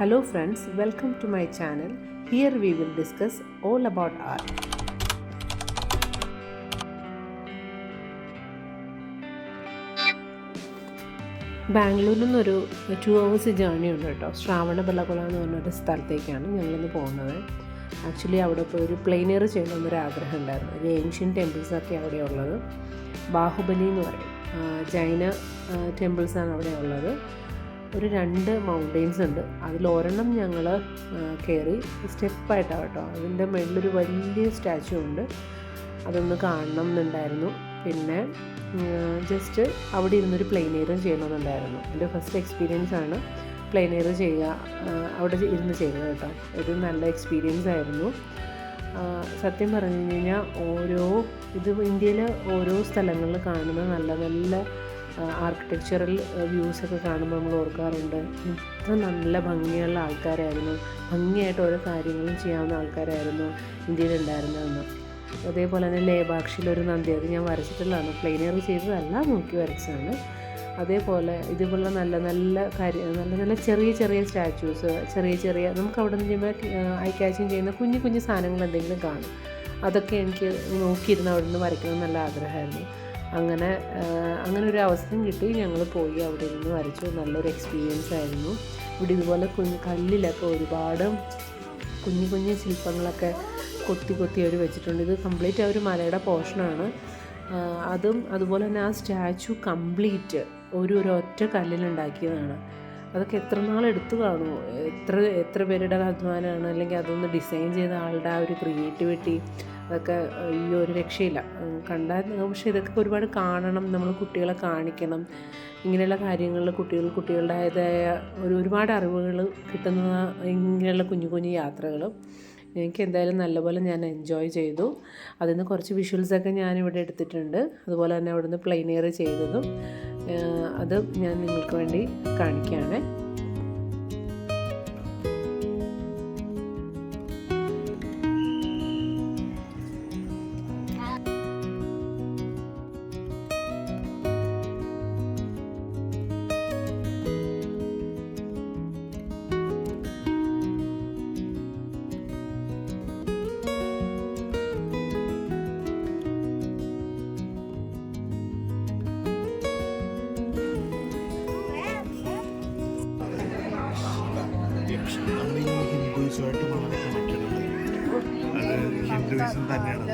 Hello friends, welcome to my channel. Here we will discuss all about art. ബാംഗ്ലൂരിൽ നിന്നൊരു 2 hours journey ഉണ്ട് കേട്ടോ. ശ്രാവണബെളഗൊള എന്ന് പറഞ്ഞൊരു സ്ഥലത്തേക്കാണ് ഞങ്ങളിന്ന് പോകുന്നത്. ആക്ച്വലി അവിടെ ഇപ്പോൾ ഒരു പ്ലെയിൻ എയർ ചെയ്യണമെന്നൊരു ആഗ്രഹം ഉണ്ടായിരുന്നു. ഒരു ഏൻഷ്യൻ ടെമ്പിൾസൊക്കെ അവിടെയുള്ളത്. ബാഹുബലി എന്ന് പറയും, ജൈന ടെമ്പിൾസാണ് അവിടെ ഉള്ളത്. ഒരു 2 മൗണ്ടെയ്ൻസ് ഉണ്ട്. അതിലൊരെണ്ണം ഞങ്ങൾ കയറി സ്റ്റെപ്പായിട്ടാണ് കേട്ടോ. അതിൻ്റെ മുകളിലൊരു വലിയ സ്റ്റാച്ചു ഉണ്ട്. അതൊന്ന് കാണണം എന്നുണ്ടായിരുന്നു. പിന്നെ ജസ്റ്റ് അവിടെ ഇരുന്നൊരു പ്ലെയിൻ എയറും ചെയ്യണമെന്നുണ്ടായിരുന്നു. എൻ്റെ ഫസ്റ്റ് എക്സ്പീരിയൻസ് ആണ് പ്ലെയിൻ എയർ ചെയ്യുക, അവിടെ ഇരുന്ന് ചെയ്തത് കേട്ടോ. ഒരു നല്ല എക്സ്പീരിയൻസ് ആയിരുന്നു. സത്യം പറഞ്ഞു കഴിഞ്ഞാൽ ഇത് ഇന്ത്യയിലെ ഓരോ സ്ഥലങ്ങളിൽ കാണുന്ന നല്ല നല്ല ആർക്കിടെക്ചറൽ വ്യൂസൊക്കെ കാണുമ്പോൾ നമ്മൾ ഓർക്കാറുണ്ട്, ഇത്ര നല്ല ഭംഗിയുള്ള ആൾക്കാരായിരുന്നു, ഭംഗിയായിട്ട് ഓരോ കാര്യങ്ങളും ചെയ്യാവുന്ന ആൾക്കാരായിരുന്നു ഇന്ത്യയിലുണ്ടായിരുന്നതെന്ന്. അതേപോലെ തന്നെ ലേബാക്ഷിലൊരു നന്ദി, അത് ഞാൻ വരച്ചിട്ടുള്ളതാണ്, പ്ലെയിൻ എയർ ചെയ്തതല്ല, നോക്കി വരച്ചതാണ്. അതേപോലെ ഇതുപോലെ നല്ല നല്ല ചെറിയ ചെറിയ സ്റ്റാച്യൂസ്, ചെറിയ നമുക്ക് അവിടെ നിന്ന് ചെയ്യുമ്പോൾ ഐ ക്യാച്ചിങ് ചെയ്യുന്ന കുഞ്ഞു കുഞ്ഞു സാധനങ്ങൾ എന്തെങ്കിലും കാണും. അതൊക്കെ എനിക്ക് നോക്കിയിരുന്ന് അവിടെ നിന്ന് വരയ്ക്കണം നല്ല ആഗ്രഹമായിരുന്നു. അങ്ങനെ ഒരു അവസരം കിട്ടി. ഞങ്ങൾ പോയി അവിടെ നിന്ന് വരച്ചു. നല്ലൊരു എക്സ്പീരിയൻസ് ആയിരുന്നു. ഇവിടെ ഇതുപോലെ കല്ലിലൊക്കെ ഒരുപാട് കുഞ്ഞു ശില്പങ്ങളൊക്കെ കൊത്തി അവർ വെച്ചിട്ടുണ്ട്. ഇത് കംപ്ലീറ്റ് ഒരു മലയുടെ പോർഷനാണ്. അതുപോലെ തന്നെ ആ സ്റ്റാച്ചു കംപ്ലീറ്റ് ഒരൊറ്റ കല്ലിലുണ്ടാക്കിയതാണ്. അതൊക്കെ എത്ര നാളെടുത്തു കാണുമോ, എത്ര പേരുടെ അധ്വാനമാണ്, അല്ലെങ്കിൽ അതൊന്ന് ഡിസൈൻ ചെയ്ത ആളുടെ ആ ഒരു ക്രിയേറ്റിവിറ്റി, അതൊക്കെ ഒരു രക്ഷയില്ല കണ്ടാൽ. പക്ഷേ ഇതൊക്കെ ഒരുപാട് കാണണം, നമ്മൾ കുട്ടികളെ കാണിക്കണം. ഇങ്ങനെയുള്ള കാര്യങ്ങളിൽ കുട്ടികളുടേതായ ഒരുപാട് അറിവുകൾ കിട്ടുന്ന ഇങ്ങനെയുള്ള കുഞ്ഞു യാത്രകൾ എനിക്ക് എന്തായാലും നല്ലപോലെ ഞാൻ എൻജോയ് ചെയ്തു. അതിൽ നിന്ന് കുറച്ച് വിഷ്വൽസൊക്കെ ഞാനിവിടെ എടുത്തിട്ടുണ്ട്. അതുപോലെ തന്നെ അവിടുന്ന് പ്ലെയിൻ എയർ ചെയ്തതും അത് ഞാൻ നിങ്ങൾക്ക് വേണ്ടി കാണിക്കുകയാണ്. ഹിന്ദുസുമായിട്ട് വളരെ കണക്റ്റഡ് ആണ്. അത് ഹിന്ദുയിസം തന്നെയാണ്.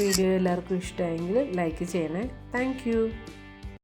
വീഡിയോ എല്ലാവർക്കും ഇഷ്ടമായെങ്കിൽ ലൈക്ക് ചെയ്യണേ. Thank you.